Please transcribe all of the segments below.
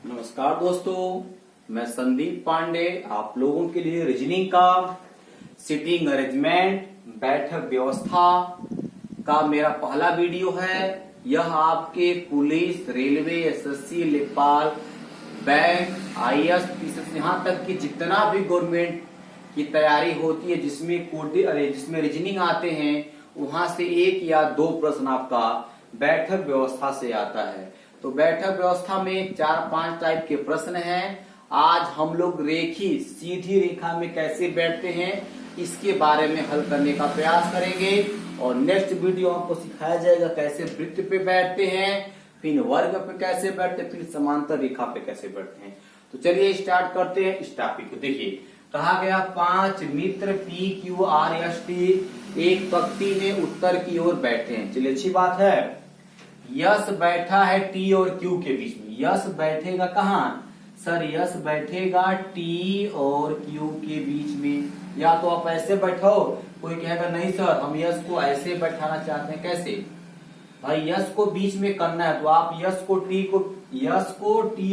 नमस्कार दोस्तों, मैं संदीप पांडे आप लोगों के लिए रीजनिंग का सिटिंग अरेंजमेंट बैठक व्यवस्था का मेरा पहला वीडियो है। यह आपके पुलिस, रेलवे, एसएससी, लेखपाल, बैंक, आईएएस, पीसीएस, यहाँ तक कि जितना भी गवर्नमेंट की तैयारी होती है जिसमें रीजनिंग आते हैं, वहां से एक या दो प्रश्न आपका बैठक व्यवस्था से आता है। तो बैठक व्यवस्था में 4-5 टाइप के प्रश्न हैं। आज हम लोग सीधी रेखा में कैसे बैठते हैं इसके बारे में हल करने का प्रयास करेंगे और नेक्स्ट वीडियो आपको सिखाया जाएगा कैसे वृत्त पे बैठते हैं, फिर वर्ग पे कैसे बैठते हैं, फिर समांतर रेखा पे कैसे बैठते हैं। तो चलिए स्टार्ट करते हैं इस टॉपिक को। देखिए कहा गया 5 मित्र P Q R S T एक पंक्ति में उत्तर की ओर बैठे हैं। चलिए अच्छी बात है। यस बैठा है टी और क्यू के बीच में। यस बैठेगा कहाँ सर? यस बैठेगा टी और क्यू के बीच में। या तो आप ऐसे बैठो, कोई कहेगा नहीं सर हम यस को ऐसे बैठाना चाहते हैं। कैसे भाई? यस को बीच में करना है तो आप यस को टी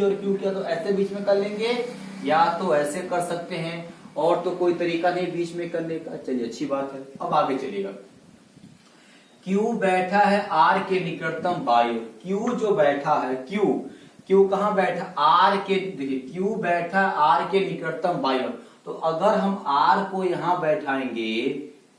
और क्यू किया तो ऐसे बीच में कर लेंगे, या तो ऐसे कर सकते हैं, और तो कोई तरीका नहीं बीच में करने का। चलिए अच्छी बात है। अब आगे चलिएगा। Q बैठा है R के निकटतम बाई। Q जो बैठा है, Q कहाँ बैठा? R के, देखिए Q बैठा R के निकटतम बाई। तो अगर हम R को यहाँ बैठाएंगे,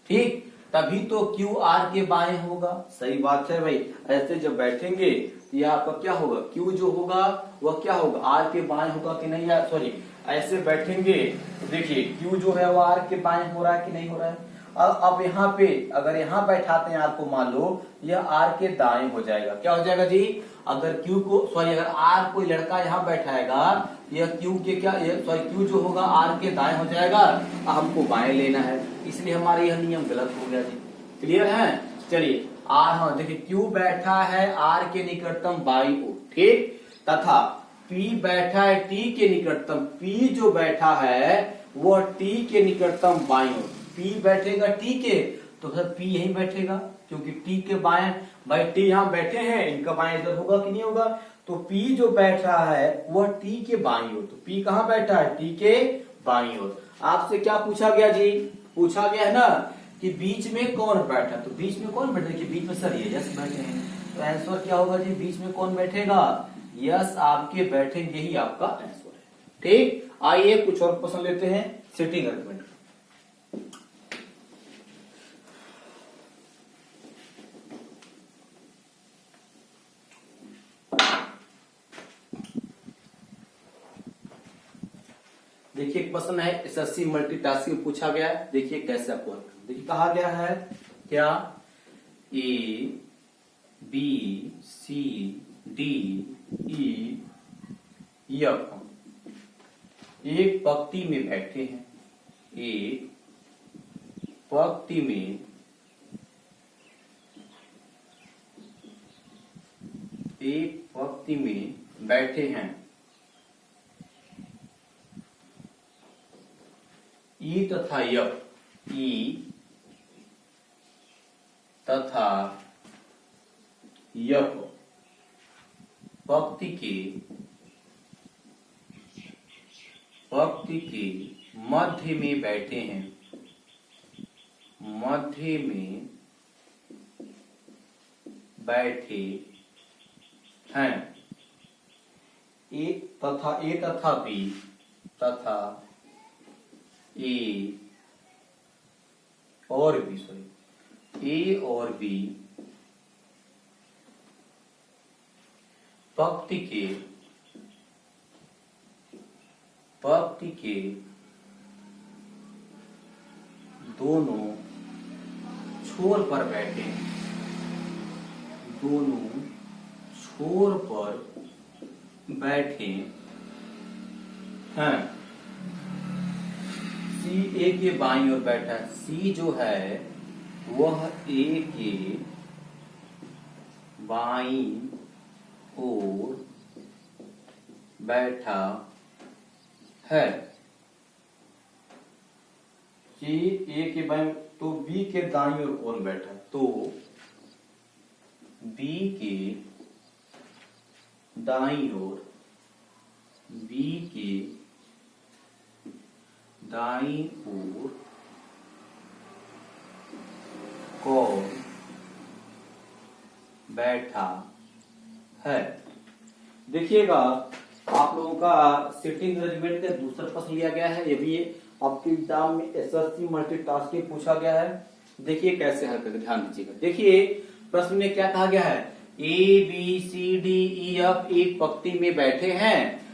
ठीक, तभी तो Q R के बाएं होगा। सही बात है भाई। ऐसे जब बैठेंगे तो यह आपका क्या होगा? Q जो होगा वह क्या होगा? R के बाएं होगा कि नहीं? सॉरी, ऐसे बैठेंगे तो देखिए Q जो है वो R के बाएं हो रहा है कि नहीं हो रहा है? अब यहाँ पे अगर यहाँ बैठाते हैं R को, मान लो यह R के दाएं हो जाएगा। क्या हो जाएगा जी? अगर अगर R कोई लड़का यहाँ बैठाएगा, यह Q के Q जो होगा R के दाएं हो जाएगा। हमको बाएं लेना है, इसलिए हमारा यह नियम गलत हो गया जी। क्लियर है? चलिए हाँ देखिए Q बैठा है R के निकटतम बाई ओर, ठीक, तथा P बैठा है T के निकटतम। P जो बैठा है वह T के निकटतम बाई ओर। P बैठेगा T के, तो सर P यहीं बैठेगा क्योंकि T के बाएं, भाई T यहाँ बैठे हैं, इनका बाएं इधर होगा कि नहीं होगा? तो P जो बैठ रहा है वह T के बाईं ओर। तो P कहाँ बैठा है? T के बाईं ओर। आपसे क्या पूछा गया जी? पूछा गया है ना कि बीच में कौन बैठा। तो बीच में कौन बैठे? कि बीच में सर ये यस बैठे हैं, तो आंसर क्या होगा जी? बीच में कौन बैठेगा? यस आपके बैठेंगे ही आपका आंसर है। ठीक, आइए कुछ और प्रश्न लेते हैं सिटिंग अरेंजमेंट। देखिए एक प्रश्न है एसएससी मल्टीटास्किंग पूछा गया है। देखिए कैसे आपको हल करना। देखिए कहा गया है क्या? A B C D E F एक पंक्ति में बैठे हैं। एक पंक्ति में बैठे हैं। ई तथा यफ, ई तथा यफ पंक्ति के मध्य में बैठे हैं। मध्य में बैठे हैं। ए तथा बी तथा ए और बी पंक्ति के दोनों छोर पर बैठे हैं। दोनों छोर पर बैठे हैं। सी ए के बाईं ओर बैठा है। सी जो है वह ए के बाईं ओर बैठा है। कि ए के बाएं, तो बी के दाईं ओर कौन बैठा? तो बी के दाईं ओर बी के दाईं ओर कौन बैठा है। देखिएगा आप लोगों का सिटिंग अरेंजमेंट का दूसरा प्रश्न लिया गया है। ये भी आपके एग्जाम में एसएससी मल्टीटास्किंग पूछा गया है। देखिए कैसे हल करके ध्यान दीजिएगा। देखिए प्रश्न में क्या कहा गया है, A B C D E F एक पंक्ति में बैठे हैं।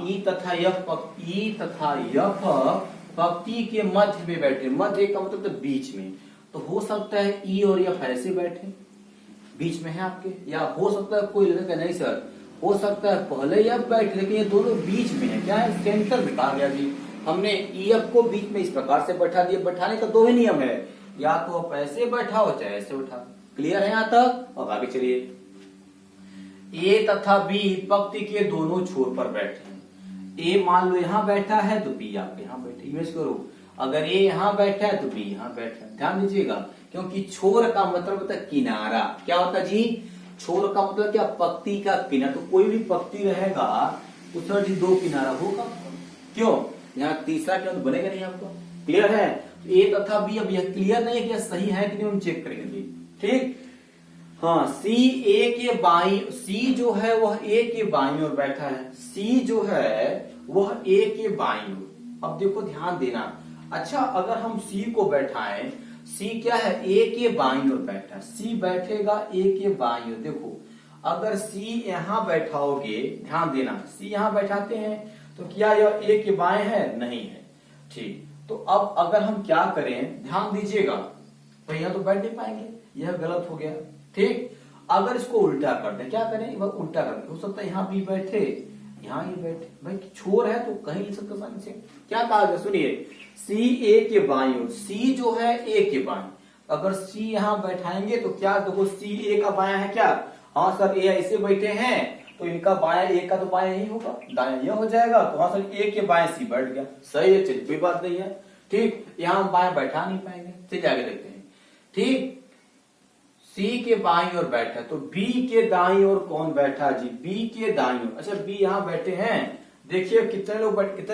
ई तथा एफ पंक्ति के मध्य में बैठे। मध्य का मतलब तो बीच में, तो हो सकता है ई और एफ ऐसे बैठे बीच में है आपके, या हो सकता है कोई लड़का नहीं सर, हो सकता है पहले ही एफ बैठे लेकिन ये दोनों बीच में है। क्या है, सेंटर में कहा गया जी। हमने ई एफ को बीच में इस प्रकार से बैठा दिया। बैठाने का दो ही नियम है, या तो आप ऐसे बैठाओ चाहे ऐसे बैठाओ। क्लियर है यहाँ तक? और आगे चलिए। ए तथा बी पंक्ति के दोनों छोर पर बैठे हैं। ए मान लो यहाँ बैठा है तो बी आप यहाँ बैठे। इमेज करो, अगर ए यहाँ बैठा है तो बी यहाँ बैठा है। ध्यान दीजिएगा, क्योंकि छोर का मतलब होता है किनारा। क्या होता है जी? छोर का मतलब क्या? पंक्ति का किनारा। तो कोई भी पंक्ति रहेगा उसमें जी दो किनारा होगा। क्यों? यहाँ तीसरा किनारा तो बनेगा नहीं आपको। क्लियर है? ए तथा बी, अब यह क्लियर नहीं है कि सही है कि नहीं, हम चेक करेंगे। ठीक, हाँ। सी ए के बाई, सी जो है वह ए के बाईं ओर बैठा है। सी जो है वह ए के बाईं ओर। अब देखो ध्यान देना। अच्छा, अगर हम सी को बैठाएं, सी क्या है? ए के बाईं ओर बैठा है। सी बैठेगा ए के बाईं ओर। देखो अगर सी यहां बैठाओगे, ध्यान देना, सी यहां बैठाते हैं तो क्या यह ए के बाएं है? नहीं है। ठीक, तो अब अगर हम क्या करें, ध्यान दीजिएगा, तो यहां तो बैठ नहीं पाएंगे, यह गलत हो गया। ठीक, अगर इसको उल्टा कर दे, क्या करें, वह उल्टा कर दे। हो सकता है यहाँ भी बैठे, यहाँ ही बैठे। भाई छोर है तो कहीं लिख सकते आसानी से। क्या कहा गया सुनिए, सी ए के बाईं ओर। सी जो है ए के बाईं, अगर सी यहाँ बैठाएंगे तो क्या, देखो सी ए का बायां है क्या? हाँ सर, ए ऐसे बैठे हैं तो इनका बायां, ए का तो बायां यही होगा, दायां यह हो जाएगा। तो हाँ सर, ए के बाएं सी बैठ गया। सही है, चलिए कोई बात नहीं है। ठीक, यहाँ हम बायां बैठा नहीं पाएंगे। चलिए आगे देखते हैं। ठीक, सी के बाईं ओर बैठा, तो बी के दाईं ओर कौन बैठा जी? बी के दाईं ओर। अच्छा, बी यहाँ बैठे हैं। देखिए कितने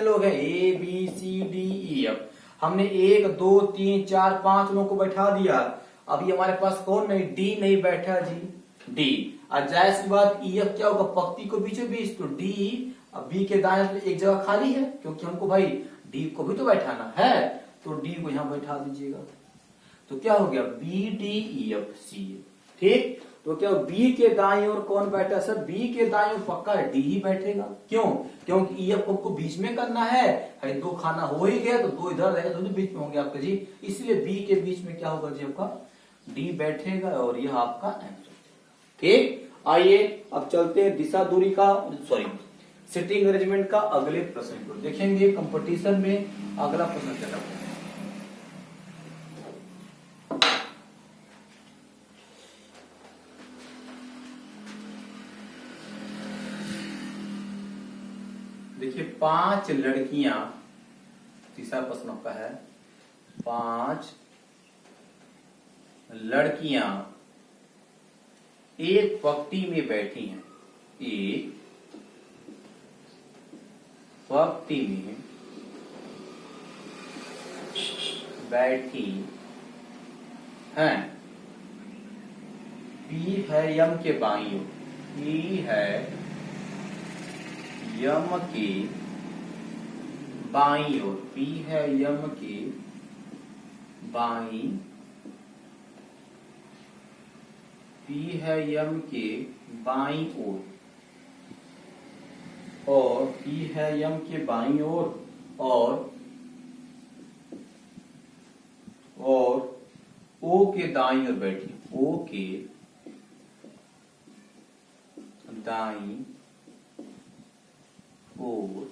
लोग हैं? A B C D E F. हमने 1 2 3 4 5 लोगों को बैठा दिया। अभी हमारे पास कौन नहीं? डी नहीं बैठा जी, डी। और जाहिर सी बात, ई एफ क्या होगा? पंक्ति को बीचों बीच, तो डी। अब बी के दाएं एक जगह खाली है, क्योंकि हमको भाई डी को भी तो बैठाना है, तो डी को यहाँ बैठा दीजिएगा। तो क्या हो गया? B D E F C. ठीक, तो क्या बी के दाईं ओर कौन बैठा? सर बी के दाईं ओर पक्का डी ही बैठेगा। क्यों? क्योंकि ई एफ को बीच में करना है। दो खाना हो ही गया तो दो इधर रहेगा, तो बीच में होंगे आपके जी। इसलिए बी के बीच में क्या होगा जी? आपका डी बैठेगा, और यह आपका आंसर। ठीक, आइए अब चलते हैं दिशा दूरी का, सॉरी सिटिंग अरेंजमेंट का अगले प्रश्न को देखेंगे। कंपटीशन में अगला प्रश्न चला। देखिए 5 लड़कियां, तीसरा प्रश्न आपका है, 5 लड़कियां एक पंक्ति में बैठी हैं। एक पंक्ति में बैठी हैं। पी है यम के बाईं ओर। पी है यम के बाईं ओर। पी है यम के बाईं, पी है यम के बाईं ओर, और पी है यम के बाईं ओर, और ओ के दाईं ओर बैठी। ओ के दाईं ओर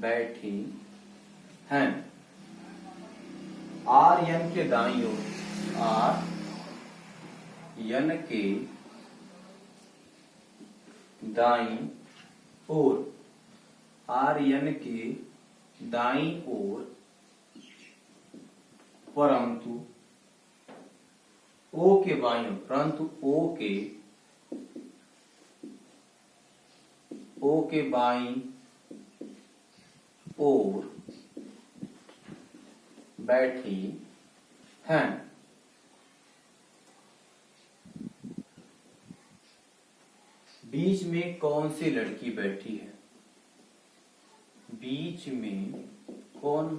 बैठी हैं। आर यन के दाईं ओर, आर यन के दाईं ओर, आर यन के दाईं ओर, परंतु ओ के बाईं ओर, परंतु ओ के ओ के बाईं ओर बैठी हैं। बीच में कौन सी लड़की बैठी है? बीच में कौन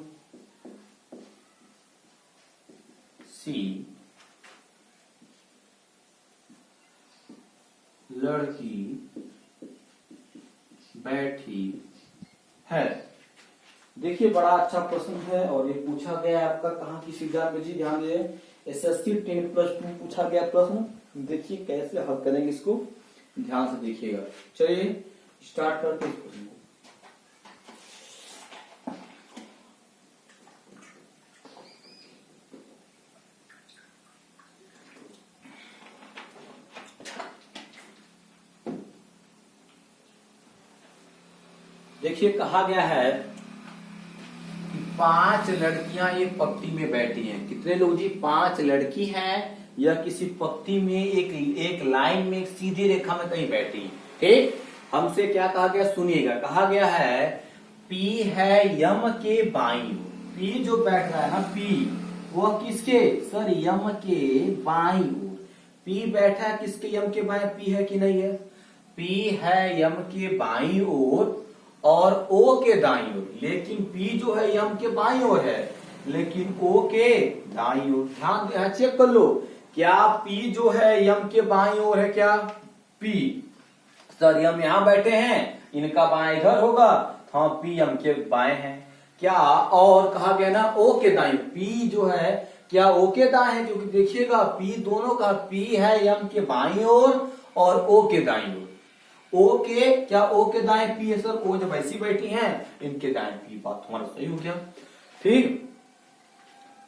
सी लड़की बैठी है? देखिए बड़ा अच्छा प्रश्न है और ये पूछा गया है आपका कहाँ की एग्जाम में जी, ध्यान दे। एसएससी 10+2 पूछा गया प्रश्न। देखिए कैसे हल करेंगे इसको, ध्यान से देखिएगा। चलिए स्टार्ट करते हैं इस प्रश्न को। देखिए कहा गया है कि 5 लड़कियां एक पंक्ति में बैठी हैं। कितने लोग जी? 5 लड़की हैं या किसी पंक्ति में एक लाइन में एक सीधी रेखा में कहीं बैठी। ठीक, हमसे क्या कहा गया सुनिएगा। कहा गया है पी है यम के बाईं ओर। पी जो बैठ रहा है ना, पी वह किसके? सर यम के बाईं ओर। पी बैठा है किसके? यम के बाएं। पी है कि नहीं है? पी है यम के बाईं ओर और ओ के दाईं ओर। लेकिन पी जो है यम के बाईं ओर है, लेकिन ओ के दाईं ओर। ध्यान चेक कर लो, क्या पी जो है यम के बाईं ओर है? क्या पी? सर यम यहां बैठे हैं, इनका बाएं इधर होगा। हाँ, पी यम के बाएं हैं। क्या? और कहा गया ना ओ के दाईं। पी जो है क्या ओ के दाएं है? क्योंकि देखिएगा पी दोनों का, पी है यम के बाईं ओर और ओ के दाईं ओर। ओ के क्या? ओ के दाएं पी है सर। ओ जब ऐसी बैठी हैं, इनके दाएं पी। बात तुम्हारा सही हो गया। ठीक,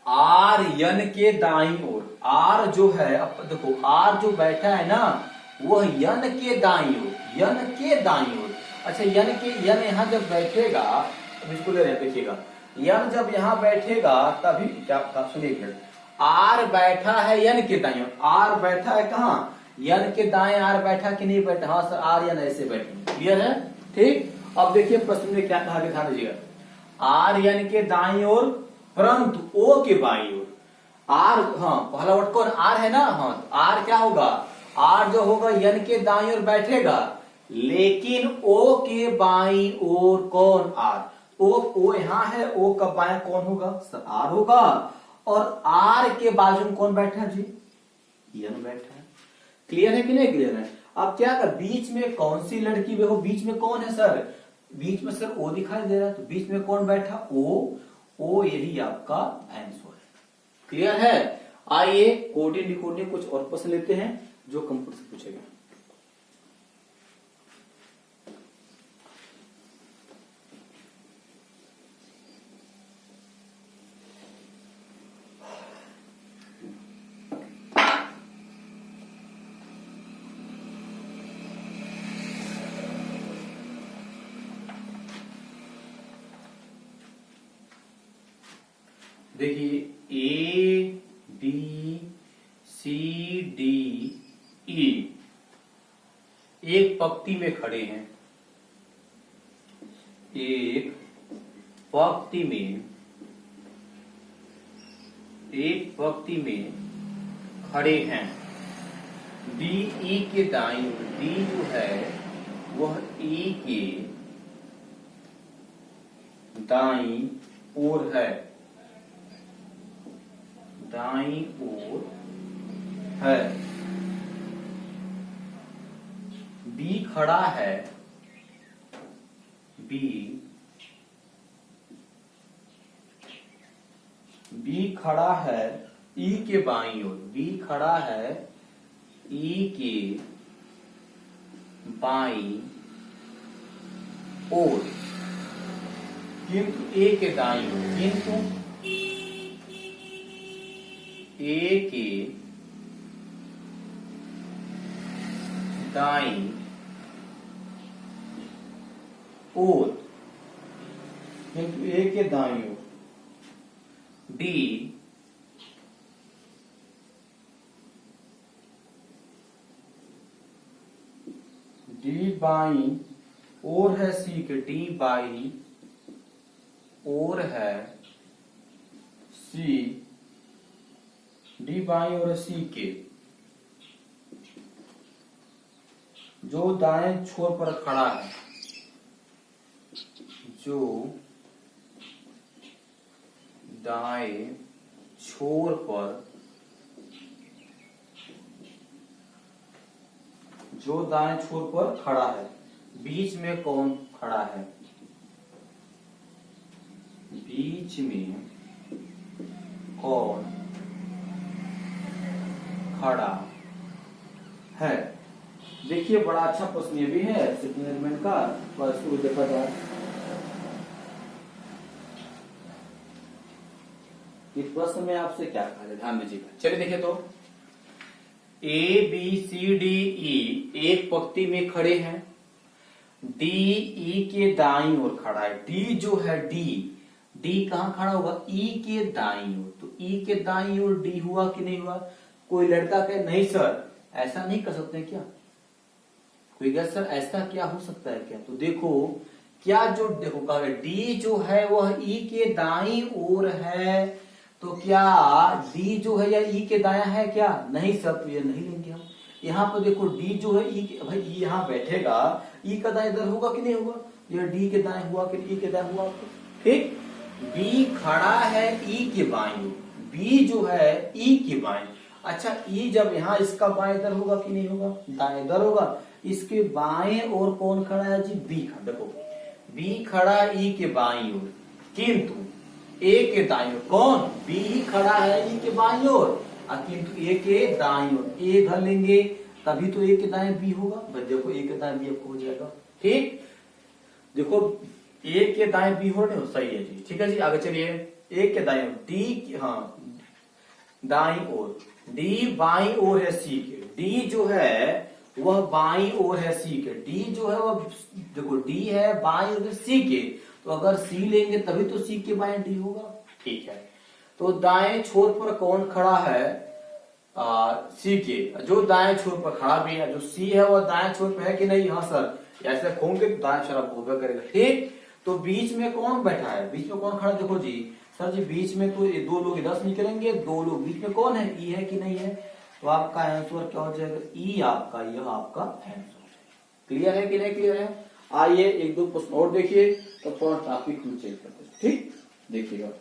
आर यन के दाईं ओर। आर जो है, अब देखो आर जो बैठा है ना, वह यन के दाईं ओर। यन के दाईं ओर। अच्छा, यन यहां जब बैठेगा, इसको ले रहे हैं, देखिएगा यन जब यहां बैठेगा तभी क्या सुनिए, आर बैठा है यन के दाईं ओर। आर बैठा है कहां? यन के दाएं। आर बैठा कि नहीं बैठा? हाँ सर, आर यन ऐसे बैठे। क्लियर है? ठीक, अब देखिए प्रश्न में क्या कहा गया, ध्यान दीजिएगा। आर यन के दाईं ओर परंतु ओ के बाईं ओर। आर, हाँ पहला वर्ड कौन? आर है ना। हाँ, आर क्या होगा? आर जो होगा यन के दाईं ओर बैठेगा, लेकिन ओ के बाईं ओर कौन? आर। ओ यहां है, ओ का बायां कौन होगा? सर आर होगा। और आर के बाजू में कौन बैठा है जी? यन बैठा है। क्लियर है कि नहीं क्लियर है? अब क्या कर, बीच में कौन सी लड़की? देखो बीच में कौन है सर? बीच में सर ओ दिखाई दे रहा है, तो बीच में कौन बैठा? ओ यही आपका आंसर है। क्लियर है? आइए कोडिंग डिकोडिंग कुछ और प्रश्न लेते हैं जो कंप्यूटर से पूछेगा। देखिए ए बी सी डी ई एक पंक्ति में खड़े हैं। एक पंक्ति में खड़े हैं। डी ई के दाईं ओर। डी जो है वह ई के दाईं ओर है। दाईं ओर है। बी खड़ा है। बी खड़ा है ई के बाईं ओर। बी खड़ा है ई के बाईं ओर, किंतु ए के दाईं ओर। किंतु ए के दाईं ओर, किंतु ए के दाईं ओर। डी बाईं और है सी के, डी बाई और है सी, डी बाई और सी के जो दाएं छोर पर खड़ा है, जो दाएं छोर पर, जो दाएं छोर पर खड़ा है, बीच में कौन खड़ा है, बीच में कौन खड़ा है। देखिए बड़ा अच्छा प्रश्न ये भी है सिटिंग अरेंजमेंट का, पर इसको देखा जाए इस प्रश्न में आपसे क्या कहा है, ध्यान दीजिएगा। चलिए देखिए तो ए बी सी डी ई एक पंक्ति में खड़े हैं, डी ई के दाईं ओर खड़ा है। डी जो है डी कहां खड़ा होगा, ई के दाईं ओर। तो ई के दाईं ओर डी हुआ कि नहीं हुआ। कोई लड़का कहे नहीं सर ऐसा नहीं कर सकते क्या, कोई कहे सर ऐसा क्या हो सकता है क्या। तो देखो क्या जो देखो कहा डी जो है वह ई के दाईं ओर है, तो क्या डी जो है या ई के दाया है क्या, नहीं सर, तो ये नहीं लेंगे हम। यहाँ पर देखो डी जो है ई के, भाई ई यहाँ बैठेगा, ई का दाएं इधर होगा कि नहीं होगा, ये डी के दाएं हुआ कि ई के दाएं हुआ। ठीक, बी खड़ा है ई के बाईं, बी जो है ई के बाईं। अच्छा ई जब यहाँ इसका बाएं इधर होगा कि नहीं होगा, दाएं इधर होगा। इसके बाएं और कौन खड़ा है जी, बी खड़ा। देखो बी खड़ा ई के बाईं ओर, किंतु ए के दाईं ओर कौन, बी खड़ा है ई के बाईं ओर, किंतु ए के दाईं ओर। ए इधर लेंगे तभी तो ए के दाएं बी होगा। बस देखो ए के दाएं बी आपको हो जाएगा। ठीक, देखो ए के दाएं बी हो रहे हो, सही है जी। ठीक है जी, आगे चलिए। ए के दाएं डी, हाँ दाईं ओर, डी बाईं ओर है सी के, डी जो है वह बाईं ओर है सी के, डी जो है वह देखो डी है बाईं ओर सी के, तो अगर सी लेंगे तभी तो सी के बाएं डी होगा। ठीक है, तो दाएं छोर पर कौन खड़ा है, सी के, जो दाएं छोर पर खड़ा भी है, जो सी है वह दाएं छोर पर है कि नहीं, हाँ सर, ऐसे खोंगे तो दाएं छोर आपको होगा करेगा। ठीक, तो बीच में कौन बैठा है, बीच में कौन खड़ा, देखो जी सर जी बीच में तो दो लोग इधर से निकलेंगे, दो लोग बीच में कौन है, ई है कि नहीं है, तो आपका आंसर क्या हो जाएगा, ई आपका, यह आपका आंसर। क्लियर है कि नहीं क्लियर है। आइए एक दो प्रश्न और देखिए, तो थोड़ा टॉपिक हम चेक करते हैं। ठीक, देखिएगा।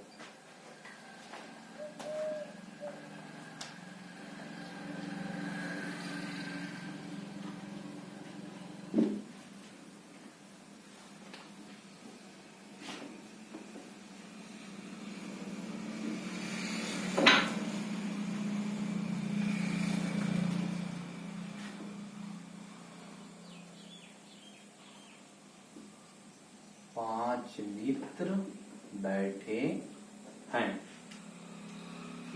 पांच मित्र बैठे हैं,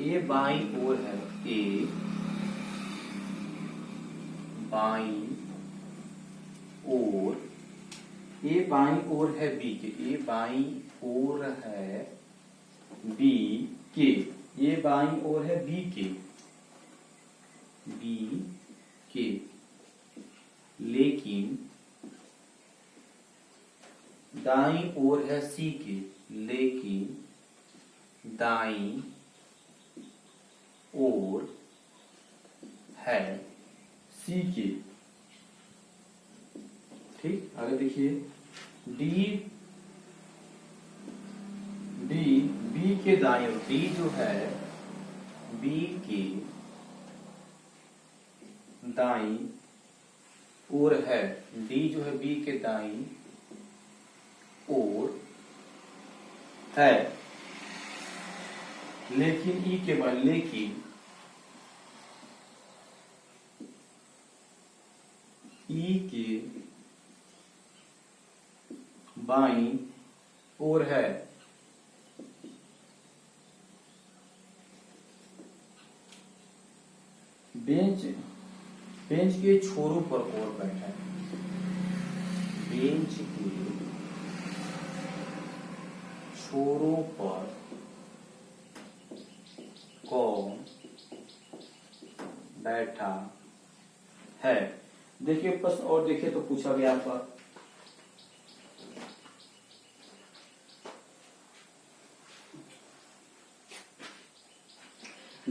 ए बाईं ओर है, ए बाईं ओर, ए बाईं ओर है बी के, ए बाईं ओर है बी के, ये बाईं ओर है बी के, बी के, लेकिन दाईं ओर है सी के, लेकिन दाईं ओर है सी के। ठीक, आगे देखिए, डी बी के दाईं ओर, डी जो है बी के दाईं ओर है, डी जो है बी के दाईं ओर है, लेकिन ई के बाद, लेकिन ई के बाईं ओर है, बेंच के छोरों पर कौन बैठा है, बेंच के छोरों पर कौन बैठा है। देखिए प्रश्न और देखिए तो पूछा गया आपका,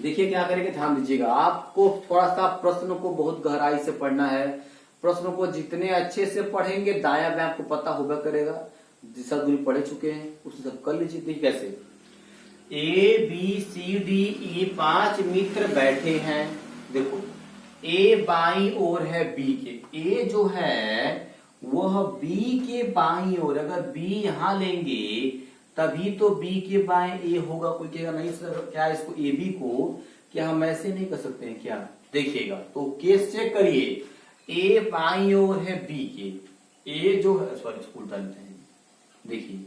देखिए क्या करेंगे, ध्यान दीजिएगा। आपको थोड़ा सा प्रश्न को बहुत गहराई से पढ़ना है। प्रश्नों को जितने अच्छे से पढ़ेंगे दाया बाएं आपको पता होगा करेगा। जिस दूरी पढ़े चुके हैं उसे सब कर लीजिए। देखिए कैसे, ए बी सी डी ई 5 मित्र बैठे हैं। देखो ए बाई ओर है बी के, ए जो है वह बी के बाई ओर, अगर बी यहां लेंगे तभी तो बी के बाएं ए होगा। कोई कहेगा नहीं सर क्या इसको ए बी को क्या हम ऐसे नहीं कर सकते हैं क्या? देखिएगा तो केस चेक करिए। ए बाई ओर है बी के, ए जो है सॉरी स्कूल डालते हैं, देखिए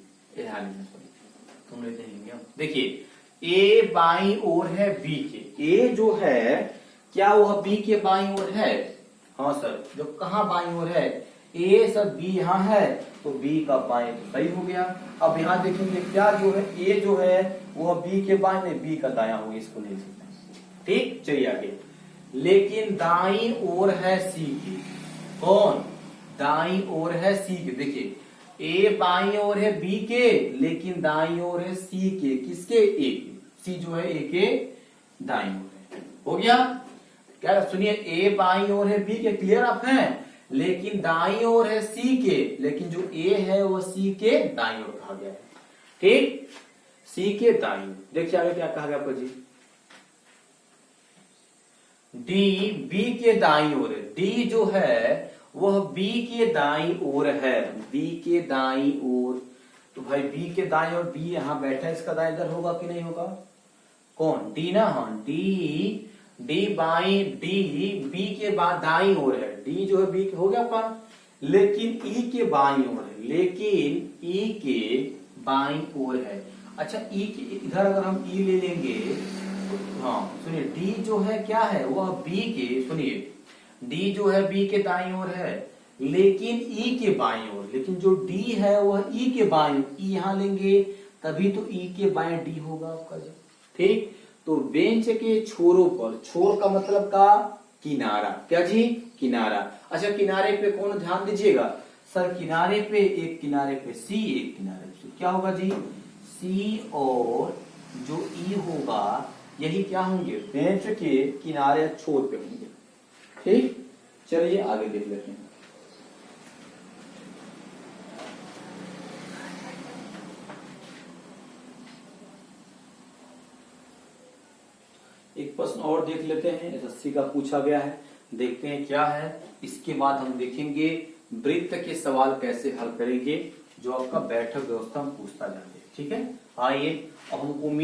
तुम लेते हैं। देखिए ए बाई ओर है बी के, ए जो है क्या वह बी के बाई ओर है? हाँ सर। जो कहा बाई ओर है? ए सर बी यहाँ है तो बी का बाएं तो सही हो गया। अब यहाँ देखेंगे क्या जो है ए जो है वह बी के बाएं में बी का दाया होगा, इसको नहीं सकते। ठीक, चलिए आगे। लेकिन दाई ओर है सी की, कौन? दाई ओर है सी के। देखिए ए बाई ओर है बी के, लेकिन दाई ओर है सी के। किसके? ए के। सी जो है ए के दाई ओर है। हो गया क्या? सुनिए, ए बाई ओर है बी के, क्लियर आप हैं, लेकिन दाई ओर है सी के, लेकिन जो ए है वो सी के दाई ओर कहा गया है। ठीक, सी के दाई ओर। देखिए आगे क्या कहा गया आपको जी। डी बी के दाई ओर है, डी जो है वह बी के दाई ओर है, बी के दाई ओर। तो भाई बी के दाई ओर, बी यहां बैठा है, इसका दाई इधर होगा कि नहीं होगा? कौन? डी ना। हाँ, डी डी बाई डी बी के दाई ओर है, डी जो है बी के हो गया आपका, लेकिन ई के बाई ओर है, लेकिन ई के बाई ओर है। अच्छा ई के इधर अगर हम ई ले लेंगे तो हाँ सुनिए, डी जो है क्या है वह बी के, सुनिए डी जो है बी के दाई ओर है, लेकिन ई के बाई ओर, लेकिन जो डी है वह ई के बाई, ई यहां लेंगे तभी तो ई के बाएं डी होगा आपका जी। ठीक, तो बेंच के छोरों पर, छोर का मतलब का किनारा, क्या जी? किनारा। अच्छा किनारे पे कौन? ध्यान दीजिएगा सर, किनारे पे एक किनारे पे सी, एक किनारे पे क्या होगा जी? सी और जो ई होगा यही क्या होंगे? बेंच के किनारे छोर पे होंगे। ठीक, चलिए आगे देख लेते हैं। एक प्रश्न और देख लेते हैं, एसएससी का पूछा गया है, देखते हैं क्या है। इसके बाद हम देखेंगे वृत्त के सवाल कैसे हल करेंगे, जो आपका बैठक व्यवस्था में पूछता जाएगा। ठीक है, आइए अब हमको